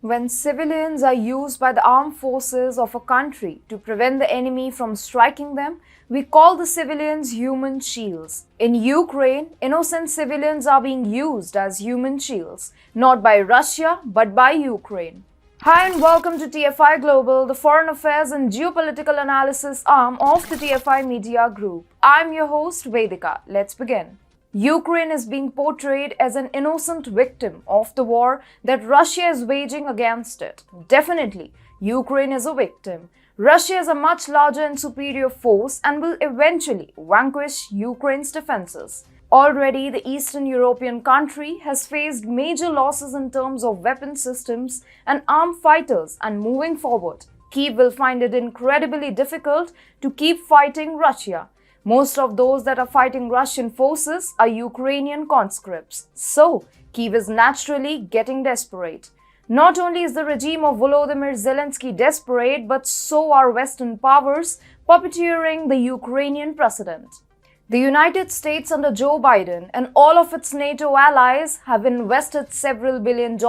When civilians are used by the armed forces of a country to prevent the enemy from striking them, we call the civilians human shields. In Ukraine, innocent civilians are being used as human shields, not by Russia but by Ukraine. Hi and welcome to TFI Global, the foreign affairs and geopolitical analysis arm of the TFI Media Group. I'm your host Vedika. Let's begin. Ukraine is being portrayed as an innocent victim of the war that Russia is waging against it. Definitely, Ukraine is a victim. Russia is a much larger and superior force and will eventually vanquish Ukraine's defenses. Already, the Eastern European country has faced major losses in terms of weapon systems and armed fighters, and moving forward, Kyiv will find it incredibly difficult to keep fighting Russia. Most of those that are fighting Russian forces are Ukrainian conscripts. So, Kyiv is naturally getting desperate. Not only is the regime of Volodymyr Zelensky desperate, but so are Western powers puppeteering the Ukrainian president. The United States under Joe Biden and all of its NATO allies have invested several $billions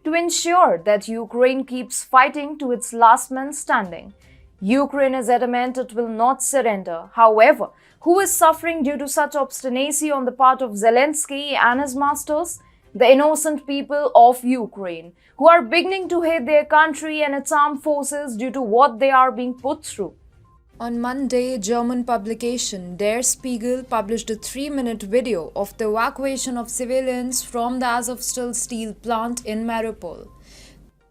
to ensure that Ukraine keeps fighting to its last man standing. Ukraine is adamant it will not surrender. However, who is suffering due to such obstinacy on the part of Zelensky and his masters? The innocent people of Ukraine, who are beginning to hate their country and its armed forces due to what they are being put through. On Monday, German publication Der Spiegel published a 3-minute video of the evacuation of civilians from the Azovstal steel plant in Mariupol.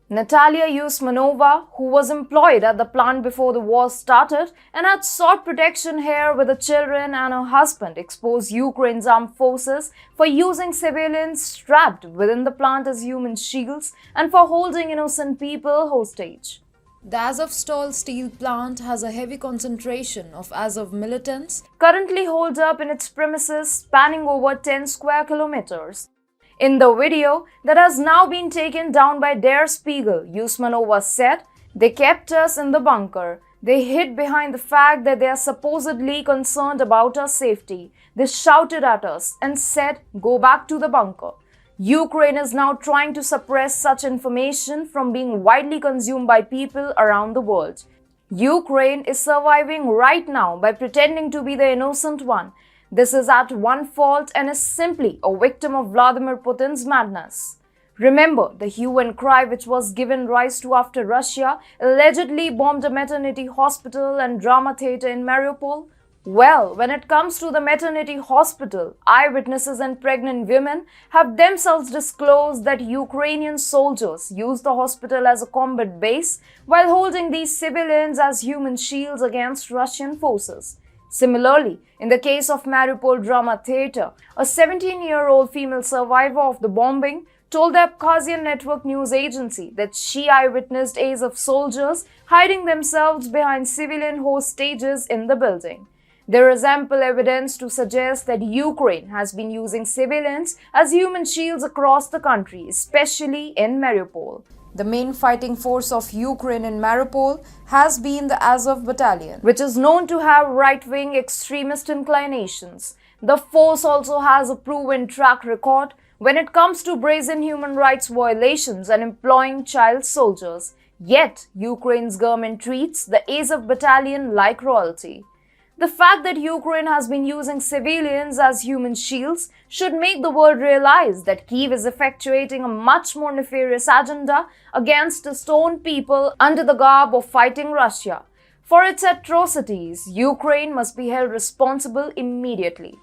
Natalia Usmanova, who was employed at the plant before the war started and had sought protection here with her children and her husband, exposed Ukraine's armed forces for using civilians strapped within the plant as human shields and for holding innocent people hostage. The Azovstal steel plant has a heavy concentration of Azov militants currently holed up in its premises spanning over 10 square kilometers. In the video that has now been taken down by Der Spiegel, Usmanova said, "They kept us in the bunker. They hid behind the fact that they are supposedly concerned about our safety. They shouted at us and said, 'Go back to the bunker.'" Ukraine is now trying to suppress such information from being widely consumed by people around the world. Ukraine is surviving right now by pretending to be the innocent one. This is at one fault and is simply a victim of Vladimir Putin's madness. Remember the hue and cry which was given rise to after Russia allegedly bombed a maternity hospital and drama theatre in Mariupol? Well, when it comes to the maternity hospital, eyewitnesses and pregnant women have themselves disclosed that Ukrainian soldiers used the hospital as a combat base while holding these civilians as human shields against Russian forces. Similarly, in the case of Mariupol Drama Theatre, a 17-year-old female survivor of the bombing told the Abkhazian network news agency that she eyewitnessed Azov soldiers hiding themselves behind civilian hostages in the building. There is ample evidence to suggest that Ukraine has been using civilians as human shields across the country, especially in Mariupol. The main fighting force of Ukraine in Mariupol has been the Azov Battalion, which is known to have right-wing extremist inclinations. The force also has a proven track record when it comes to brazen human rights violations and employing child soldiers. Yet, Ukraine's government treats the Azov Battalion like royalty. The fact that Ukraine has been using civilians as human shields should make the world realize that Kyiv is effectuating a much more nefarious agenda against its own people under the garb of fighting Russia. For its atrocities, Ukraine must be held responsible immediately.